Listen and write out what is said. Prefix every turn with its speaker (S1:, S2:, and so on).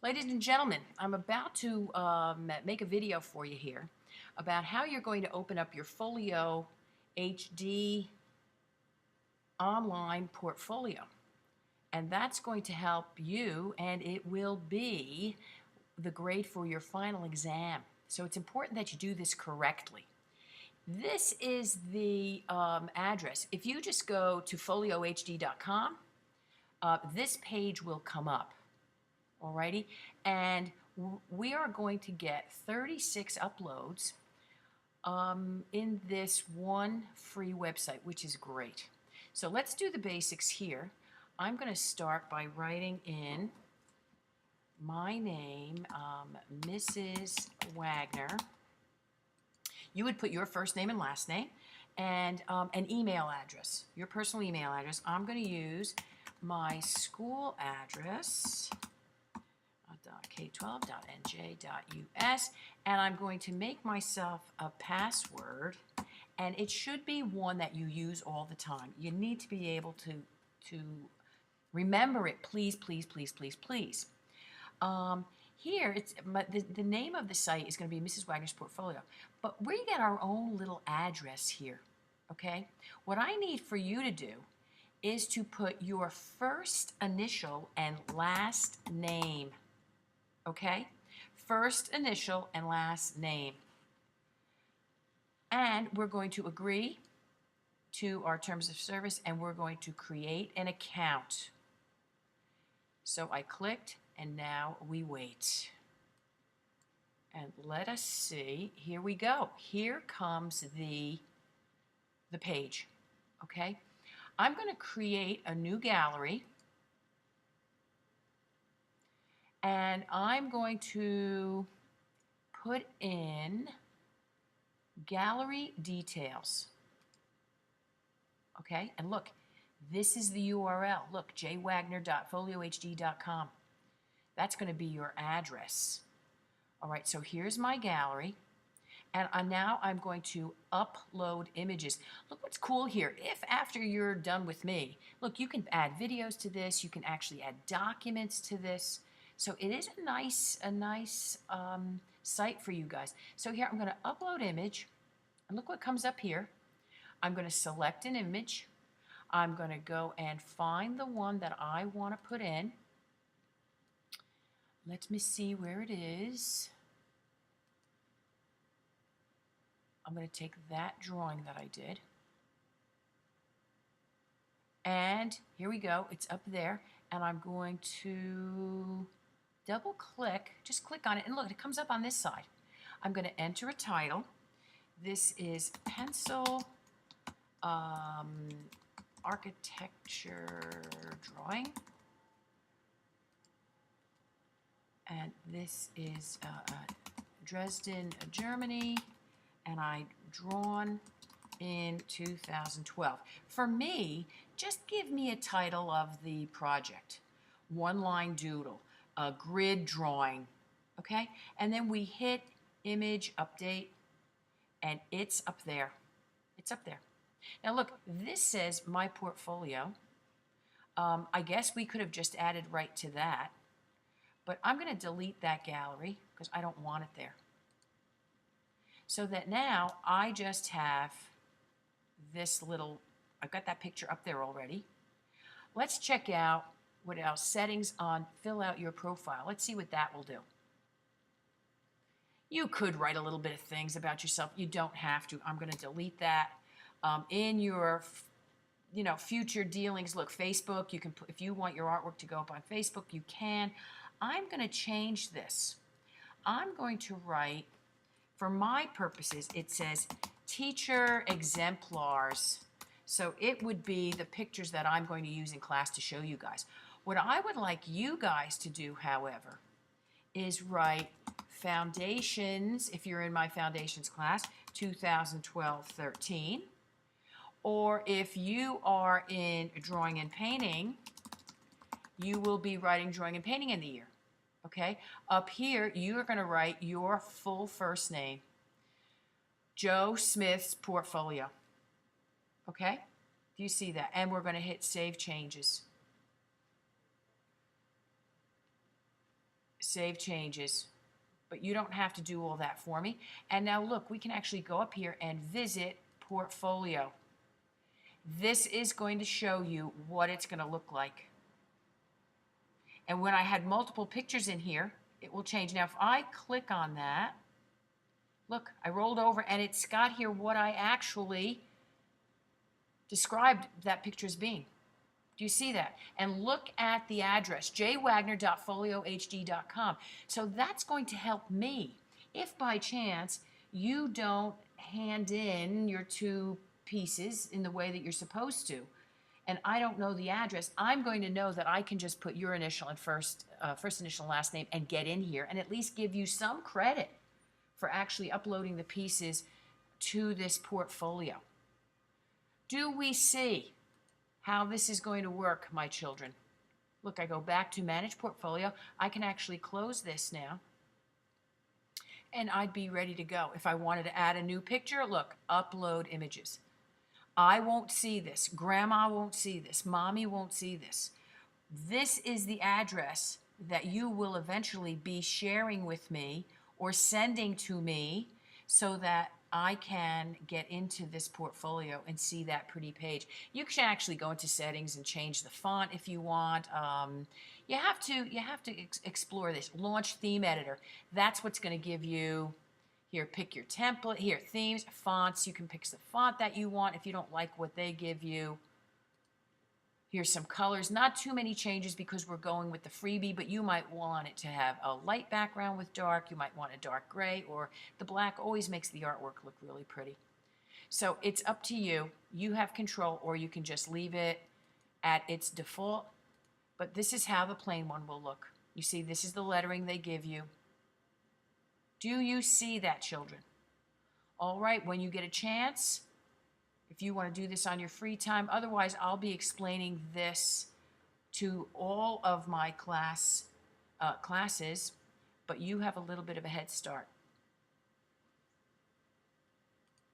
S1: Ladies and gentlemen, I'm about to make a video for you here about how you're going to open up your Folio HD online portfolio. And that's going to help you, and it will be the grade for your final exam. So it's important that you do this correctly. This is the address. If you just go to foliohd.com, this page will come up. Alrighty, and we are going to get 36 uploads in this one free website, which is great. So let's do the basics here. I'm going to start by writing in my name, Mrs. Wagner. You would put your first name and last name and an email address, your personal email address. I'm going to use my school address, k12.nj.us, and I'm going to make myself a password, and it should be one that you use all the time. You need to be able to remember it, please, please, please, please, please. Here, the name of the site is going to be Mrs. Wagner's Portfolio, but we get our own little address here, okay? What I need for you to do is to put your first initial and last name, okay? First initial and last name. And we're going to agree to our terms of service, and we're going to create an account. So I clicked, and now we wait. And let us see. Here we go. Here comes the page, okay? I'm going to create a new gallery, and I'm going to put in gallery details. Okay, and look, this is the URL. Look, jwagner.foliohd.com. That's going to be your address. All right, so here's my gallery, and now I'm going to upload images. Look what's cool here. If after you're done with me, look, you can add videos to this. You can actually add documents to this. So it is a nice site for you guys. So here I'm going to upload image, and look what comes up here. I'm going to select an image. I'm going to go and find the one that I want to put in. Let me see where it is. I'm going to take that drawing that I did. And here we go. It's up there. And I'm going to double click, just click on it, and look, it comes up on this side. I'm going to enter a title. This is pencil architecture drawing, and this is Dresden, Germany, and I drawn in 2012. For me, just give me a title of the project, one-line doodle, a grid drawing, okay? And then we hit image update, and it's up there. It's up there. Now look, this says my portfolio. I guess we could have just added right to that, but I'm going to delete that gallery because I don't want it there. So that now I just have this little, I've got that picture up there already. Let's check out what else. Settings on fill out your profile. Let's see what that will do. You could write a little bit of things about yourself. You don't have to. I'm going to delete that. In your, future dealings, look, Facebook, you can put, if you want your artwork to go up on Facebook, you can. I'm going to change this. I'm going to write, for my purposes, it says teacher exemplars. So it would be the pictures that I'm going to use in class to show you guys. What I would like you guys to do, however, is write foundations, if you're in my foundations class, 2012-13. Or if you are in drawing and painting, you will be writing drawing and painting in the year. Okay? Up here, you are going to write your full first name, Joe Smith's portfolio. Okay? Do you see that? And we're going to hit Save Changes. Save changes. But you don't have to do all that for me. And now look, we can actually go up here and visit portfolio. This is going to show you what it's going to look like. And when I had multiple pictures in here, it will change. Now, if I click on that, look, I rolled over and it's got here what I actually described that picture as being. Do you see that? And look at the address, jwagner.foliohd.com. So that's going to help me. If by chance you don't hand in your 2 pieces in the way that you're supposed to, and I don't know the address, I'm going to know that I can just put your initial and first initial and last name and get in here and at least give you some credit for actually uploading the pieces to this portfolio. Do we see how this is going to work, my children? Look, I go back to Manage Portfolio. I can actually close this now, and I'd be ready to go. If I wanted to add a new picture, look, Upload Images. I won't see this. Grandma won't see this. Mommy won't see this. This is the address that you will eventually be sharing with me or sending to me so that I can get into this portfolio and see that pretty page. You can actually go into settings and change the font if you want. You have to explore this. Launch Theme Editor. That's what's going to give you. Here, pick your template. Here, themes, fonts. You can pick the font that you want if you don't like what they give you. Here's some colors. Not too many changes because we're going with the freebie, but you might want it to have a light background with dark. You might want a dark gray, or the black always makes the artwork look really pretty. So it's up to you. You have control, or you can just leave it at its default. But this is how the plain one will look. You see, this is the lettering they give you. Do you see that, children? All right, when you get a chance, if you want to do this on your free time, otherwise I'll be explaining this to all of my classes, but you have a little bit of a head start.